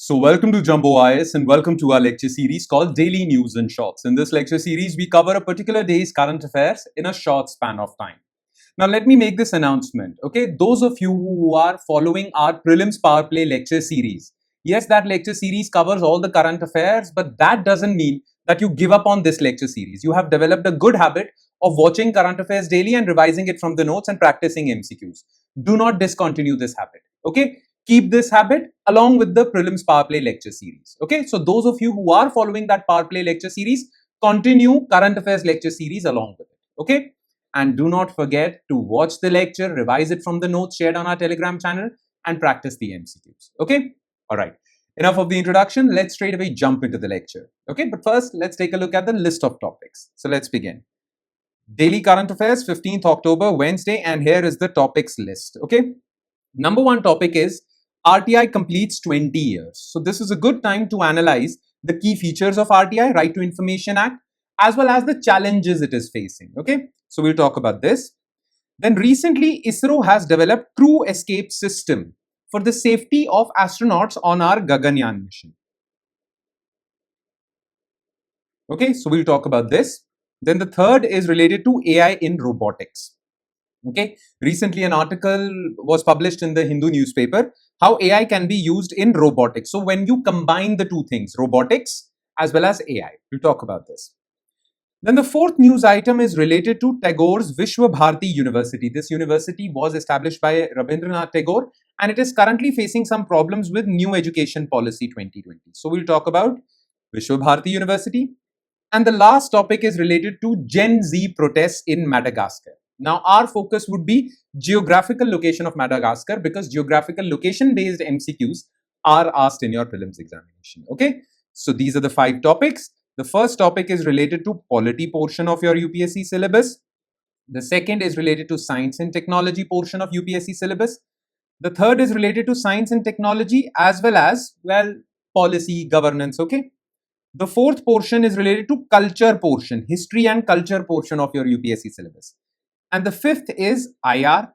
So welcome to Jumbo IS and welcome to our lecture series called Daily News in Shorts. In this lecture series, we cover a particular day's current affairs in a short span of time. Now let me make this announcement, okay? Those of you who are following our Prelims Power Play lecture series, yes, that lecture series covers all the current affairs, but that doesn't mean that you give up on this lecture series. You have developed a good habit of watching current affairs daily and revising it from the notes and practicing MCQs. Do not discontinue this habit, okay? Keep this habit along with the Prelims Power Play lecture series. Okay, so those of you who are following that Power Play lecture series, continue current affairs lecture series along with it. Okay, and do not forget to watch the lecture, revise it from the notes shared on our Telegram channel, and practice the MCQs. Okay, all right. Enough of the introduction. Let's straight away jump into the lecture. Okay, but first let's take a look at the list of topics. So let's begin. Daily current affairs, 15th October, Wednesday, and here is the topics list. Okay, number one topic is RTI completes 20 years. So this is a good time to analyze the key features of RTI, Right to Information Act, as well as the challenges it is facing. Okay, so we'll talk about this. Then recently, ISRO has developed crew escape system for the safety of astronauts on our Gaganyaan mission. Okay, so we'll talk about this. Then the third is related to AI in robotics. Okay, recently an article was published in the Hindu newspaper, how AI can be used in robotics. So when you combine the two things, robotics as well as AI, we'll talk about this. Then the fourth news item is related to Tagore's Visva Bharati University. This university was established by Rabindranath Tagore and it is currently facing some problems with New Education Policy 2020. So we'll talk about Visva Bharati University. And the last topic is related to Gen Z protests in Madagascar. Now, our focus would be geographical location of Madagascar because geographical location based MCQs are asked in your prelims examination. Okay, so these are the 5 topics. The first topic is related to polity portion of your UPSC syllabus. The second is related to science and technology portion of UPSC syllabus. The third is related to science and technology as well as, well, policy, governance. Okay. The fourth portion is related to culture portion, history and culture portion of your UPSC syllabus. And the fifth is IR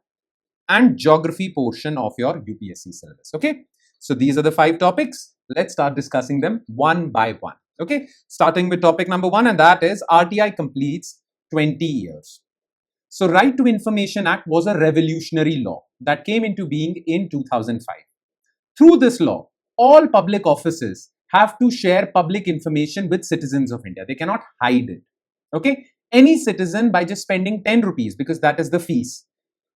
and geography portion of your UPSC syllabus. Okay, so these are the 5 topics. Let's start discussing them one by one. Okay, starting with topic number 1, and that is RTI completes 20 years. So Right to Information Act was a revolutionary law that came into being in 2005. Through this law, all public offices have to share public information with citizens of India. They cannot hide it. Okay, any citizen, by just spending 10 rupees, because that is the fees,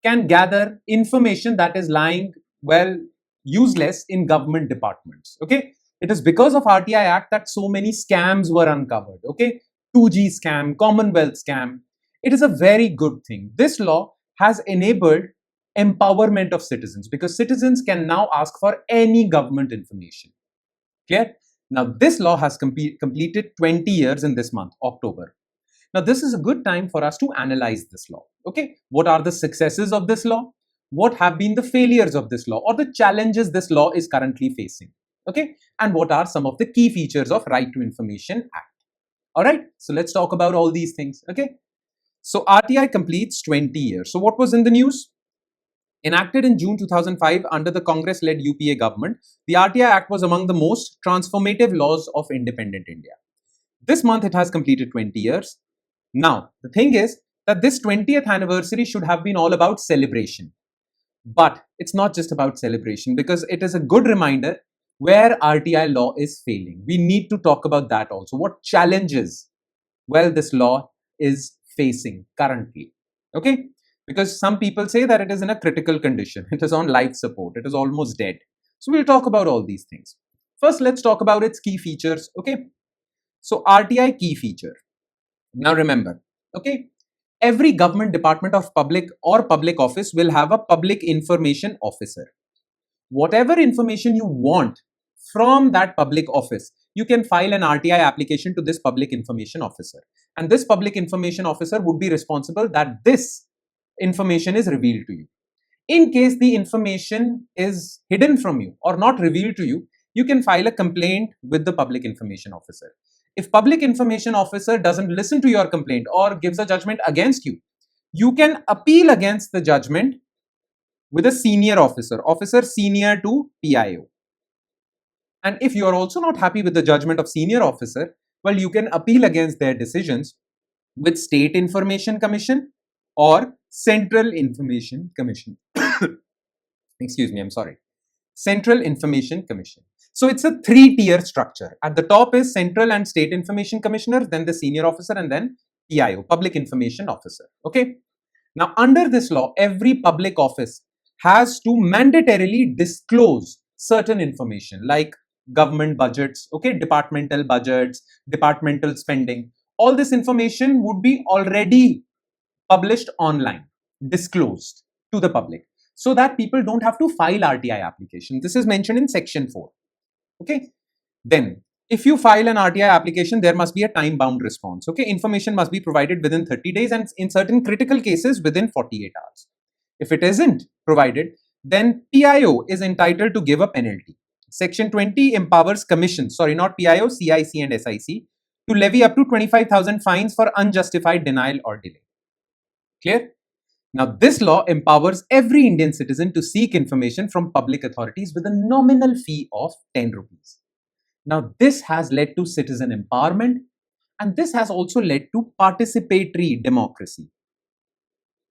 can gather information that is lying, well, useless in government departments. Okay, it is because of RTI Act that so many scams were uncovered. Okay, 2G scam, Commonwealth scam. It is a very good thing. This law has enabled empowerment of citizens because citizens can now ask for any government information. Clear? Now, this law has completed 20 years in this month, October. Now, this is a good time for us to analyze this law. Okay, what are the successes of this law? What have been the failures of this law or the challenges this law is currently facing? Okay, and what are some of the key features of Right to Information Act? All right, so let's talk about all these things. Okay, so RTI completes 20 years. So what was in the news? Enacted in June 2005 under the Congress-led UPA government, the RTI Act was among the most transformative laws of independent India. This month it has completed 20 years. Now, the thing is that this 20th anniversary should have been all about celebration. But it's not just about celebration because it is a good reminder where RTI law is failing. We need to talk about that also. What challenges, well, this law is facing currently. Okay? Because some people say that it is in a critical condition. It is on life support. It is almost dead. So we'll talk about all these things. First, let's talk about its key features. Okay? So RTI key feature. Now remember, okay, every government department of public or public office will have a public information officer. Whatever information you want from that public office, you can file an RTI application to this public information officer. And this public information officer would be responsible that this information is revealed to you. In case the information is hidden from you or not revealed to you, you can file a complaint with the public information officer. If public information officer doesn't listen to your complaint or gives a judgment against you, you can appeal against the judgment with a senior officer, officer senior to PIO. And if you are also not happy with the judgment of senior officer, well, you can appeal against their decisions with State Information Commission or Central Information Commission. Excuse me, I'm sorry. Central Information Commission. So it's a three-tier structure. At the top is Central and State Information Commissioner, then the senior officer, and then PIO, Public Information Officer. Okay. Now, under this law, every public office has to mandatorily disclose certain information like government budgets, okay, departmental budgets, departmental spending. All this information would be already published online, disclosed to the public, so that people don't have to file RTI application. This is mentioned in section 4. Okay. Then, if you file an RTI application, there must be a time-bound response. Okay. Information must be provided within 30 days and in certain critical cases within 48 hours. If it isn't provided, then PIO is entitled to give a penalty. Section 20 empowers commissions, sorry, not PIO, CIC and SIC, to levy up to 25,000 fines for unjustified denial or delay. Clear? Now, this law empowers every Indian citizen to seek information from public authorities with a nominal fee of 10 rupees. Now, this has led to citizen empowerment, and this has also led to participatory democracy.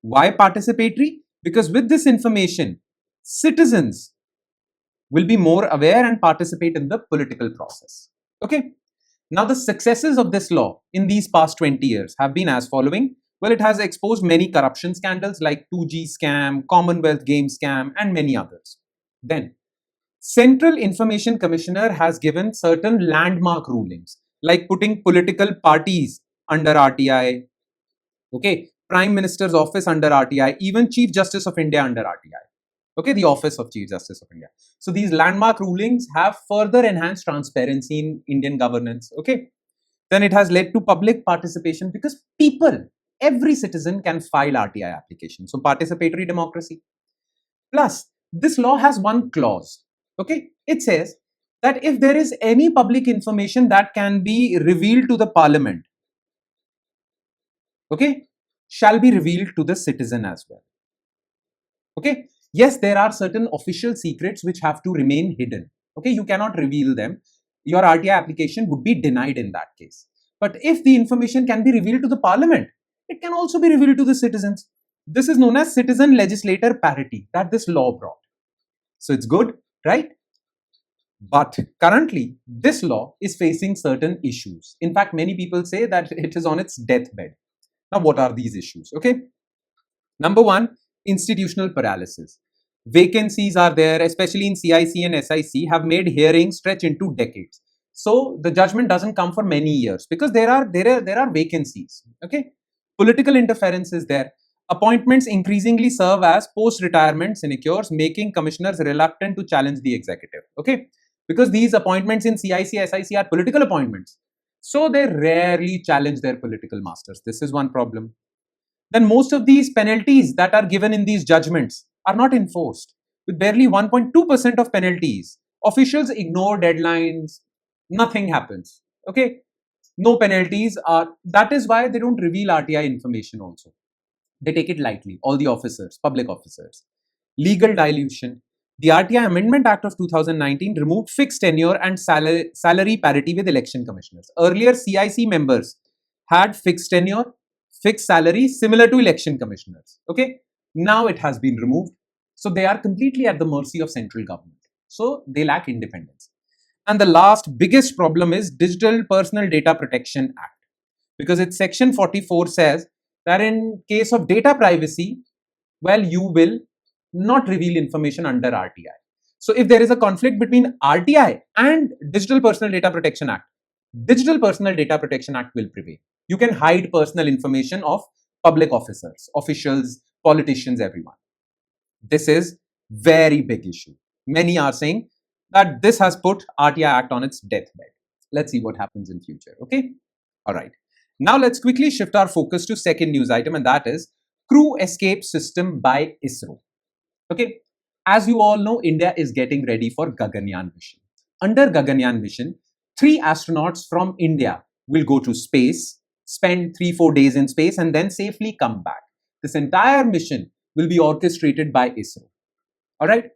Why participatory? Because with this information, citizens will be more aware and participate in the political process. Okay. Now, the successes of this law in these past 20 years have been as following. Well, it has exposed many corruption scandals like 2G scam, Commonwealth game scam, and many others. Then, Central Information Commissioner has given certain landmark rulings, like putting political parties under RTI, okay, Prime Minister's office under RTI, even Chief Justice of India under RTI, okay, the Office of Chief Justice of India. So these landmark rulings have further enhanced transparency in Indian governance, okay. Then it has led to public participation because people, every citizen can file RTI application. So participatory democracy. Plus, this law has one clause. Okay, it says that if there is any public information that can be revealed to the parliament, okay, shall be revealed to the citizen as well. Okay, yes, there are certain official secrets which have to remain hidden. Okay, you cannot reveal them. Your RTI application would be denied in that case. But if the information can be revealed to the parliament, it can also be revealed to the citizens. This is known as citizen legislator parity that this law brought. So it's good, right? But currently, this law is facing certain issues. In fact, many people say that it is on its deathbed. Now, what are these issues? Okay. Number one, institutional paralysis. Vacancies are there, especially in CIC and SIC, have made hearings stretch into decades. So the judgment doesn't come for many years because there are vacancies. Okay. Political interference is there. Appointments increasingly serve as post-retirement sinecures, making commissioners reluctant to challenge the executive. Okay. Because these appointments in CIC, SIC are political appointments. So they rarely challenge their political masters. This is one problem. Then most of these penalties that are given in these judgments are not enforced. With barely 1.2% of penalties, officials ignore deadlines, nothing happens. Okay, no penalties are, that is why they don't reveal RTI information also. They take it lightly, all the officers, public officers. Legal dilution. The RTI Amendment Act of 2019 removed fixed tenure and salary parity with election commissioners. Earlier, CIC members had fixed tenure, fixed salary similar to election commissioners. Okay, now it has been removed. So they are completely at the mercy of central government. So they lack independence. And the last biggest problem is Digital Personal Data Protection Act, because its section 44 says that in case of data privacy, well, you will not reveal information under RTI. So if there is a conflict between RTI and Digital Personal Data Protection Act, Digital Personal Data Protection Act will prevail. You can hide personal information of public officers, officials, politicians, everyone. This is very big issue. Many are saying that this has put RTI Act on its deathbed. Let's see what happens in future. Okay. All right. Now let's quickly shift our focus to second news item, and that is crew escape system by ISRO. Okay. As you all know, India is getting ready for Gaganyaan mission. Under Gaganyaan mission, 3 astronauts from India will go to space, spend 3-4 days in space, and then safely come back. This entire mission will be orchestrated by ISRO. All right.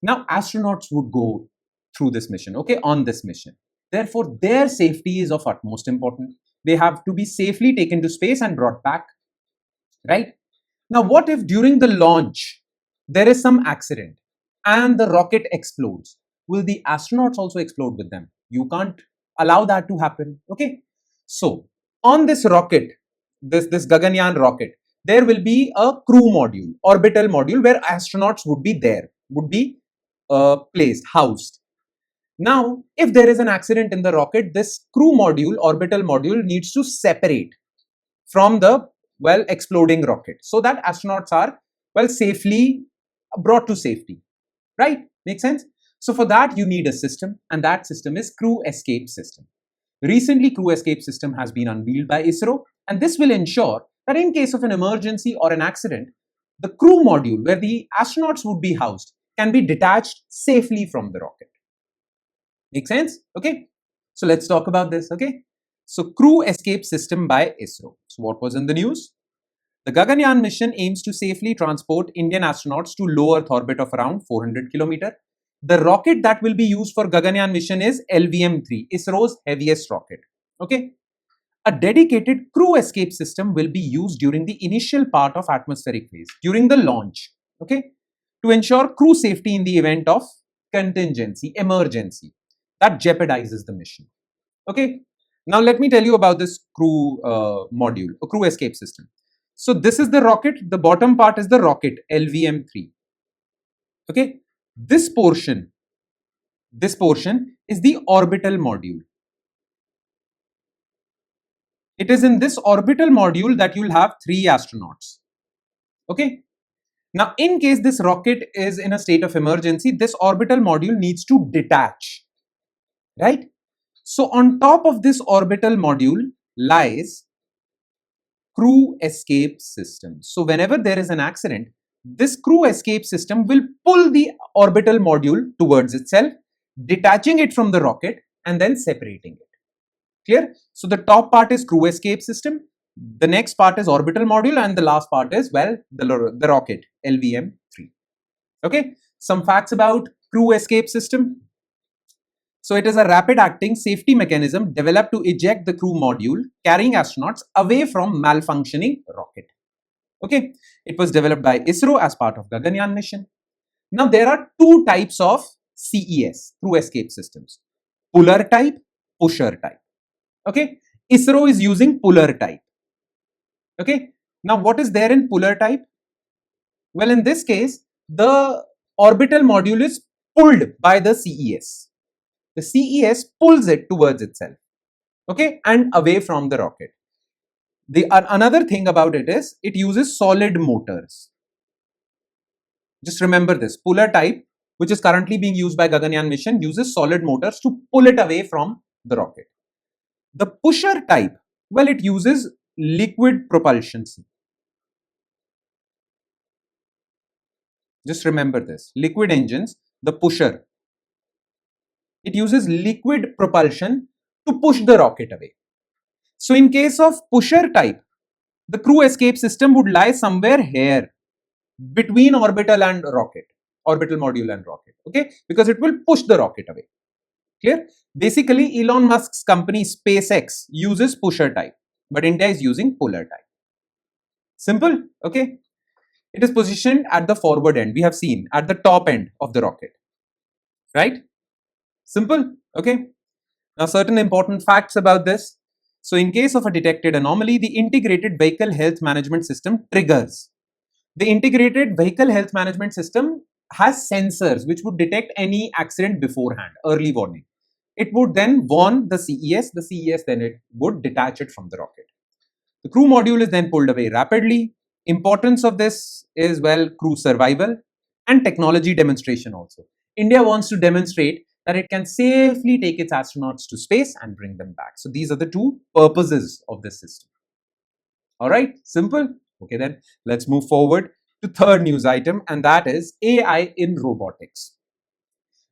Now, astronauts would go through this mission, okay, on this mission. Therefore, their safety is of utmost importance. They have to be safely taken to space and brought back, right? Now, what if during the launch there is some accident and the rocket explodes? Will the astronauts also explode with them? You can't allow that to happen, okay? So, on this rocket, this Gaganyaan rocket, there will be a crew module, orbital module, where astronauts would be there, would be placed, housed. Now, if there is an accident in the rocket, this crew module, orbital module, needs to separate from the, well, exploding rocket, so that astronauts are, well, safely brought to safety, right? Make sense? So for that, you need a system, and that system is crew escape system. Recently, crew escape system has been unveiled by ISRO, and this will ensure that in case of an emergency or an accident, the crew module where the astronauts would be housed can be detached safely from the rocket. Make sense? Okay. So let's talk about this. Okay. So crew escape system by ISRO. So what was in the news? The Gaganyaan mission aims to safely transport Indian astronauts to low Earth orbit of around 400 km. The rocket that will be used for Gaganyaan mission is LVM-3, ISRO's heaviest rocket. Okay. A dedicated crew escape system will be used during the initial part of atmospheric phase, during the launch, okay, to ensure crew safety in the event of contingency, emergency that jeopardizes the mission. Okay. Now let me tell you about this crew module, a crew escape system. So this is the rocket, the bottom part is the rocket, LVM-3. Okay. This portion is the orbital module. It is in this orbital module that you'll have 3 astronauts. Okay. Now, in case this rocket is in a state of emergency, this orbital module needs to detach, right? So, on top of this orbital module lies crew escape system. So, whenever there is an accident, this crew escape system will pull the orbital module towards itself, detaching it from the rocket and then separating it. Clear? So the top part is crew escape system, the next part is orbital module, and the last part is, well, the rocket, LVM-3. Okay, some facts about crew escape system. So it is a rapid acting safety mechanism developed to eject the crew module carrying astronauts away from malfunctioning rocket. Okay, it was developed by ISRO as part of Gaganyaan mission. Now there are 2 types of CES, crew escape systems, puller type, pusher type. Okay, ISRO is using puller type. Okay, now what is there in puller type? Well, in this case, the orbital module is pulled by the CES. The CES pulls it towards itself, okay, and away from the rocket. Another thing about it is it uses solid motors. Just remember this, puller type, which is currently being used by Gaganyaan mission, uses solid motors to pull it away from the rocket. The pusher type, well, it uses liquid propulsion. Just remember this, liquid engines, the pusher, it uses liquid propulsion to push the rocket away. So in case of pusher type, the crew escape system would lie somewhere here between orbital and rocket, orbital module and rocket, okay, because it will push the rocket away. Clear? Basically, Elon Musk's company SpaceX uses pusher type, but India is using puller type. Simple, okay? It is positioned at the forward end. We have seen at the top end of the rocket, right? Simple, okay? Now, certain important facts about this. So, in case of a detected anomaly, the Integrated Vehicle Health Management System triggers. The Integrated Vehicle Health Management System has sensors which would detect any accident beforehand, early warning. It would then warn the CES then it would detach it from the rocket. The crew module is then pulled away rapidly. Importance of this is, well, crew survival and technology demonstration also. India wants to demonstrate that it can safely take its astronauts to space and bring them back. So these are the 2 purposes of this system. Alright, simple. Okay, then let's move forward to third news item, and that is AI in robotics.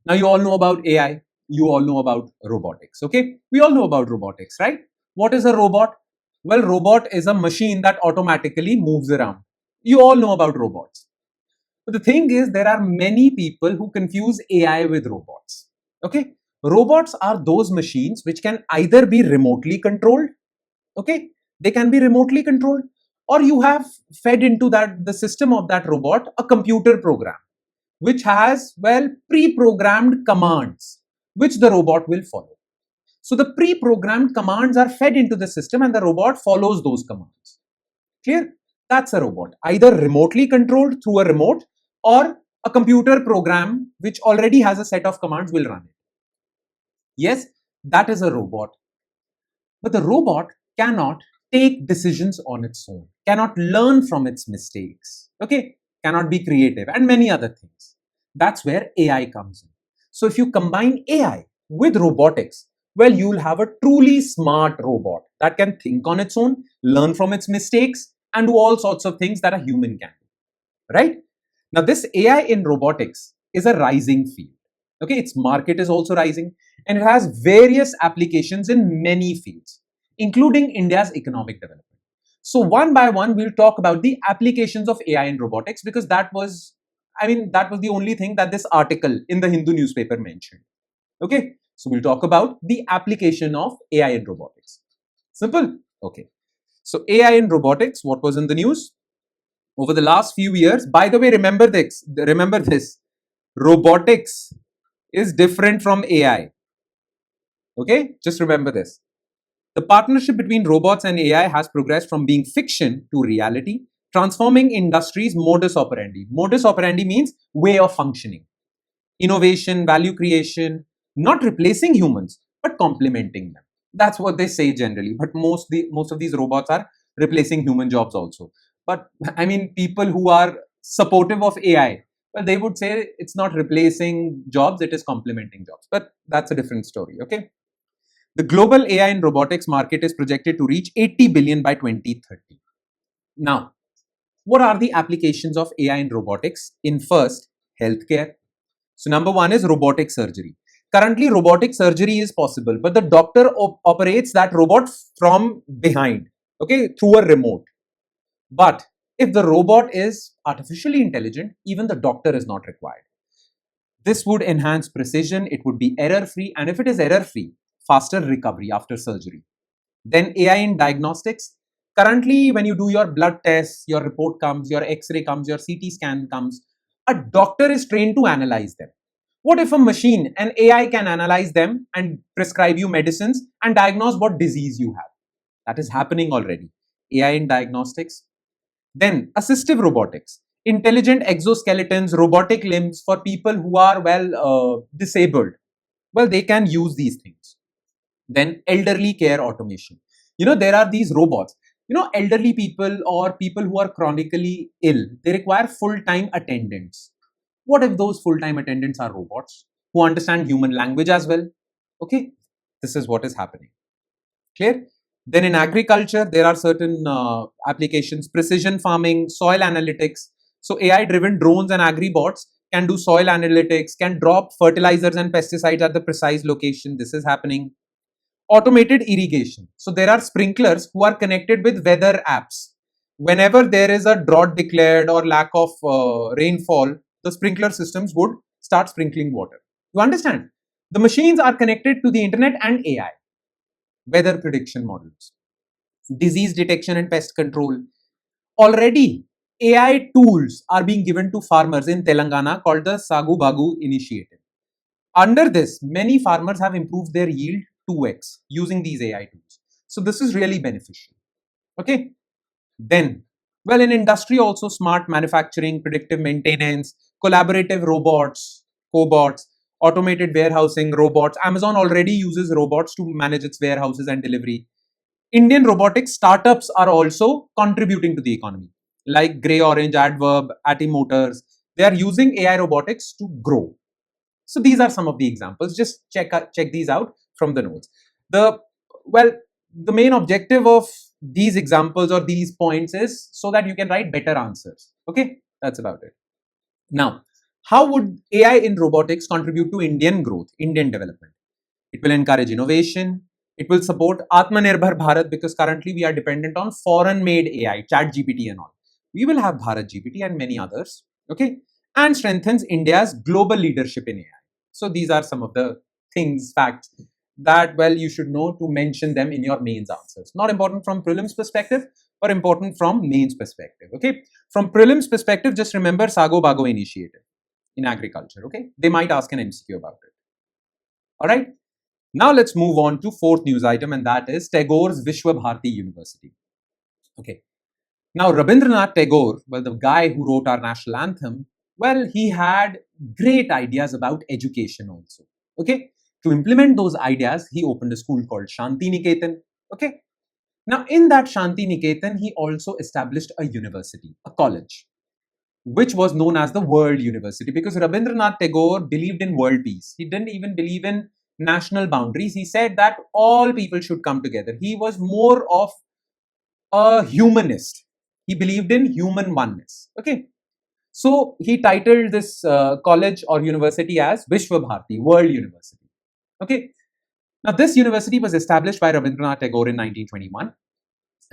Now you all know about AI. You all know about robotics, okay? We all know about robotics, right? What is a robot? Well, robot is a machine that automatically moves around. You all know about robots. But the thing is, there are many people who confuse AI with robots, Okay, robots are those machines which can either be remotely controlled. Okay, they can be remotely controlled, or you have fed into that the system of that robot a computer program which has, well, pre-programmed commands which the robot will follow. So the pre-programmed commands are fed into the system and the robot follows those commands. Clear? That's a robot, either remotely controlled through a remote, or a computer program which already has a set of commands will run it. Yes, that is a robot. But the robot cannot take decisions on its own, cannot learn from its mistakes, okay, cannot be creative, and many other things. That's where AI comes in. So if you combine AI with robotics, well, you'll have a truly smart robot that can think on its own, learn from its mistakes, and do all sorts of things that a human can do, right? Now, this AI in robotics is a rising field. Okay, its market is also rising, and it has various applications in many fields, including India's economic development. So one by one, we'll talk about the applications of AI in robotics, because that was the only thing that this article in the Hindu newspaper mentioned. Okay, so we'll talk about the application of AI in robotics. Simple. Okay, so AI in robotics, what was in the news? Over the last few years, by the way, remember this, robotics is different from AI. Okay, just remember this. The partnership between robots and AI has progressed from being fiction to reality, transforming industries' modus operandi. Modus operandi means way of functioning. Innovation, value creation, not replacing humans, but complementing them. That's what they say generally. But most of these robots are replacing human jobs also. But I mean, people who are supportive of AI, well, they would say it's not replacing jobs, it is complementing jobs. But that's a different story. Okay. The global AI and robotics market is projected to reach 80 billion by 2030. Now, what are the applications of AI and robotics in first healthcare? So number one is robotic surgery. Currently, robotic surgery is possible, but the doctor operates that robot from behind, okay, through a remote. But if the robot is artificially intelligent, even the doctor is not required. This would enhance precision, it would be error-free, and if it is error-free, faster recovery after surgery. Then AI in diagnostics. Currently, when you do your blood tests, your report comes, your X-ray comes, your CT scan comes, a doctor is trained to analyze them. What if a machine, an AI, can analyze them and prescribe you medicines and diagnose what disease you have? That is happening already. AI in diagnostics. Then assistive robotics, intelligent exoskeletons, robotic limbs for people who are, well, disabled. Well, they can use these things. Then elderly care automation. There are these robots. Elderly people or people who are chronically ill, they require full-time attendants. What if those full-time attendants are robots who understand human language as well? Okay, this is what is happening. Clear? Then in agriculture, there are certain applications, precision farming, soil analytics. So AI-driven drones and agri-bots can do soil analytics, can drop fertilizers and pesticides at the precise location. This is happening. Automated irrigation. So there are sprinklers who are connected with weather apps. Whenever there is a drought declared or lack of rainfall, the sprinkler systems would start sprinkling water. You understand? The machines are connected to the internet and AI. Weather prediction models, disease detection and pest control. Already, AI tools are being given to farmers in Telangana called the Sagu Bagu initiative. Under this, many farmers have improved their yield 2x using these AI tools. So this is really beneficial. Okay. Then, well, in industry also, smart manufacturing, predictive maintenance, collaborative robots, cobots, automated warehousing, robots. Amazon already uses robots to manage its warehouses and delivery. Indian robotics startups are also contributing to the economy, like Grey Orange, Adverb, Ati Motors. They are using AI robotics to grow. So these are some of the examples. Just check these out from the notes. The main objective of these examples or these points is so that you can write better answers. Okay, that's about it. Now, how would AI in robotics contribute to Indian growth, Indian development? It will encourage innovation. It will support Atmanirbhar Bharat, because currently we are dependent on foreign-made AI, Chat GPT and all. We will have Bharat GPT and many others. Okay, and strengthens India's global leadership in AI. So these are some of the things, facts that, well, you should know to mention them in your mains answers. Not important from prelims perspective, but important from mains perspective. Okay. From prelims perspective, just remember Sago Bago initiative in agriculture. Okay. They might ask an MCQ about it. All right. Now let's move on to fourth news item, and that is Tagore's Visva Bharati University. Okay. Now, Rabindranath Tagore, well, the guy who wrote our national anthem, well, he had great ideas about education also. Okay. To implement those ideas, he opened a school called Shanti Niketan. Okay. Now, in that Shanti Niketan, he also established a university, a college, which was known as the World University, because Rabindranath Tagore believed in world peace. He didn't even believe in national boundaries. He said that all people should come together. He was more of a humanist. He believed in human oneness. Okay. So he titled this college or university as Visva Bharati, World University. Okay. Now this university was established by Rabindranath Tagore in 1921,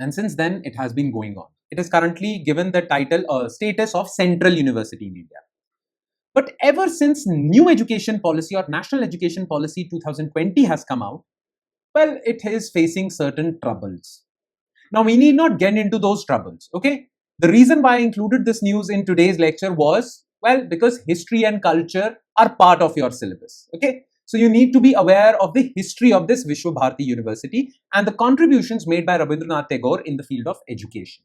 and since then it has been going on. It is currently given the title or status of Central University in India. But ever since new education policy or national education policy 2020 has come out, well, it is facing certain troubles. Now, we need not get into those troubles, okay? The reason why I included this news in today's lecture was, well, because history and culture are part of your syllabus, okay? So, you need to be aware of the history of this Visva Bharati University and the contributions made by Rabindranath Tagore in the field of education.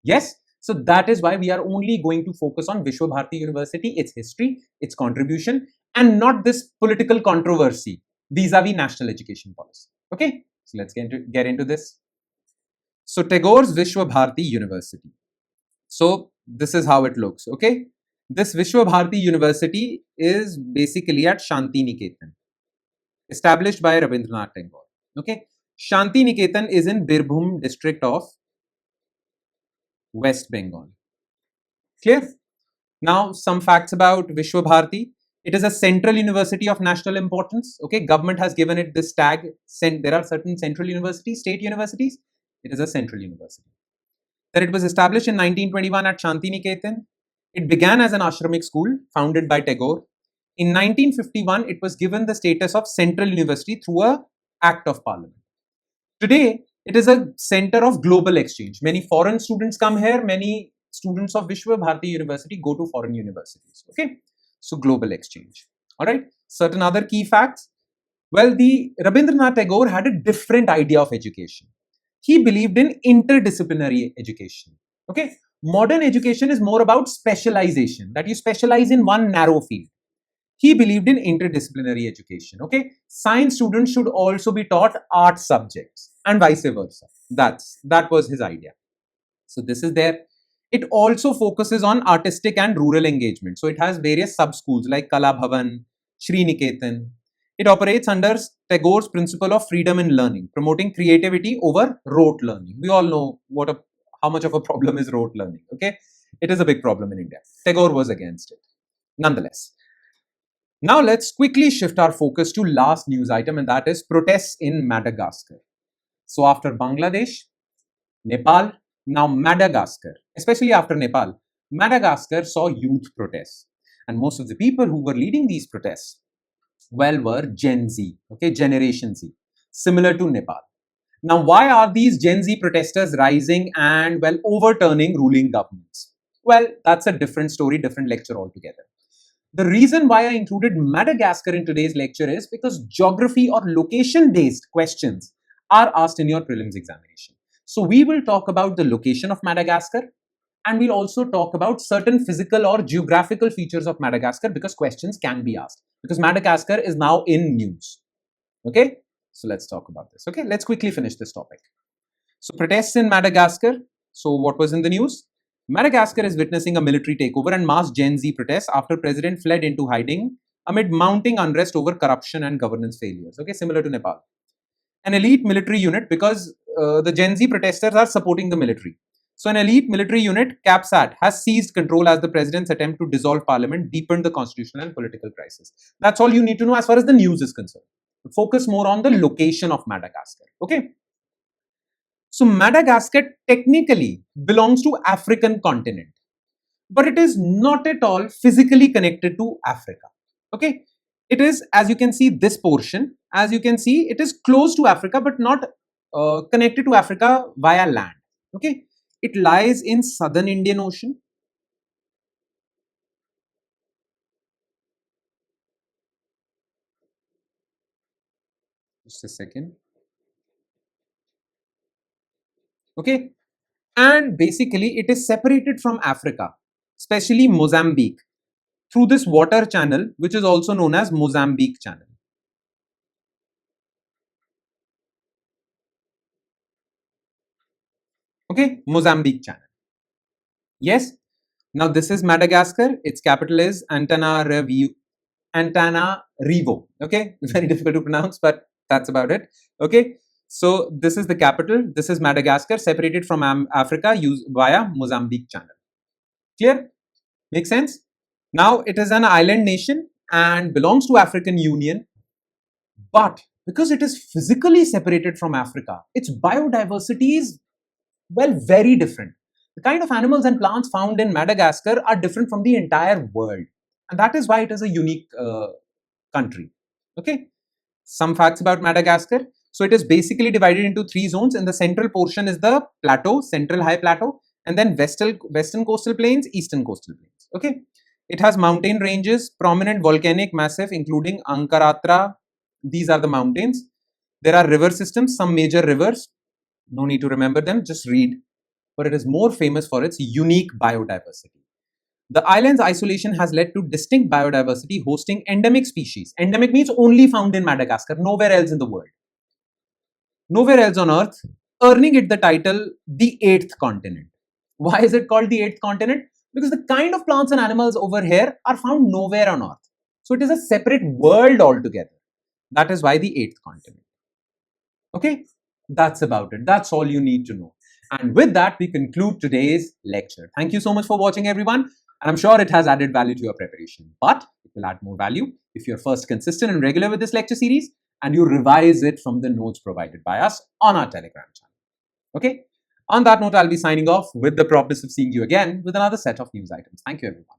Yes? So, that is why we are only going to focus on Visva Bharati University, its history, its contribution, and not this political controversy vis-a-vis national education policy, okay? So, let's get into this. So, Tagore's Visva Bharati University. So, this is how it looks, okay? This Visva Bharati University is basically at Shanti Niketan, established by Rabindranath Tagore, okay? Shanti Niketan is in Birbhum district of West Bengal. Clear? Now, some facts about Visva Bharati. It is a central university of national importance, okay? Government has given it this tag. There are certain central universities, state universities. It is a central university. Then it was established in 1921 at Shanti Niketan. It began as an ashramic school founded by Tagore. In 1951, it was given the status of central university through an act of parliament. Today, it is a center of global exchange. Many foreign students come here. Many students of Visva Bharati University go to foreign universities. Okay, so global exchange. All right. Certain other key facts. Well, the Rabindranath Tagore had a different idea of education. He believed in interdisciplinary education. Okay, modern education is more about specialization, that you specialize in one narrow field. He believed in interdisciplinary education. Okay, science students should also be taught art subjects and vice versa. That was his idea. So this is there. It also focuses on artistic and rural engagement. So it has various sub schools like Kala Bhavan, Shri Niketan. It operates under Tagore's principle of freedom in learning, promoting creativity over rote learning. We all know how much of a problem is rote learning. Okay, it is a big problem in India. Tagore was against it. Nonetheless, now let's quickly shift our focus to last news item, and that is protests in Madagascar. So after Bangladesh, Nepal, now Madagascar, especially after Nepal, Madagascar saw youth protests, and most of the people who were leading these protests, well, were Gen Z, okay, Generation Z, similar to Nepal. Now, why are these Gen Z protesters rising and, well, overturning ruling governments? Well, that's a different story, different lecture altogether. The reason why I included Madagascar in today's lecture is because geography or location-based questions are asked in your prelims examination. So we will talk about the location of Madagascar, and we'll also talk about certain physical or geographical features of Madagascar, because questions can be asked. Because Madagascar is now in news. Okay, so let's talk about this. Okay, let's quickly finish this topic. So protests in Madagascar. So what was in the news? Madagascar is witnessing a military takeover and mass Gen Z protests after president fled into hiding amid mounting unrest over corruption and governance failures. Okay, similar to Nepal. An elite military unit, because the Gen Z protesters are supporting the military. So an elite military unit, CAPSAT, has seized control as the president's attempt to dissolve parliament deepened the constitutional and political crisis. That's all you need to know as far as the news is concerned. Focus more on the location of Madagascar. Okay. So Madagascar technically belongs to African continent, but it is not at all physically connected to Africa. Okay. It is, as you can see, this portion, as you can see, it is close to Africa, but not connected to Africa via land. Okay, it lies in southern Indian Ocean. Just a second. Okay, and basically it is separated from Africa, especially Mozambique, through this water channel, which is also known as Mozambique Channel. Okay, Mozambique Channel. Yes. Now this is Madagascar. Its capital is Antananarivo. Okay, it's very difficult to pronounce, but that's about it. Okay, so this is the capital. This is Madagascar, separated from Africa via Mozambique Channel. Clear? Make sense? Now it is an island nation and belongs to African Union, but because it is physically separated from Africa, its biodiversity is, well, very different. The kind of animals and plants found in Madagascar are different from the entire world, and that is why it is a unique country. Okay, some facts about Madagascar. So it is basically divided into 3 zones. In the central portion is the plateau, central high plateau, and then western coastal plains, eastern coastal plains. Okay, it has mountain ranges, prominent volcanic massif including Ankaratra. These are the mountains. There are river systems, some major rivers. No need to remember them, just read. But it is more famous for its unique biodiversity. The island's isolation has led to distinct biodiversity, hosting endemic species. Endemic means only found in Madagascar, nowhere else in the world, nowhere else on Earth, earning it the title the 8th continent. Why is it called the 8th continent? Because the kind of plants and animals over here are found nowhere on Earth. So it is a separate world altogether. That is why the 8th continent. Okay, that's about it. That's all you need to know. And with that, we conclude today's lecture. Thank you so much for watching, everyone. And I'm sure it has added value to your preparation. But it will add more value if you're first consistent and regular with this lecture series and you revise it from the notes provided by us on our Telegram channel. Okay? On that note, I'll be signing off with the promise of seeing you again with another set of news items. Thank you, everyone.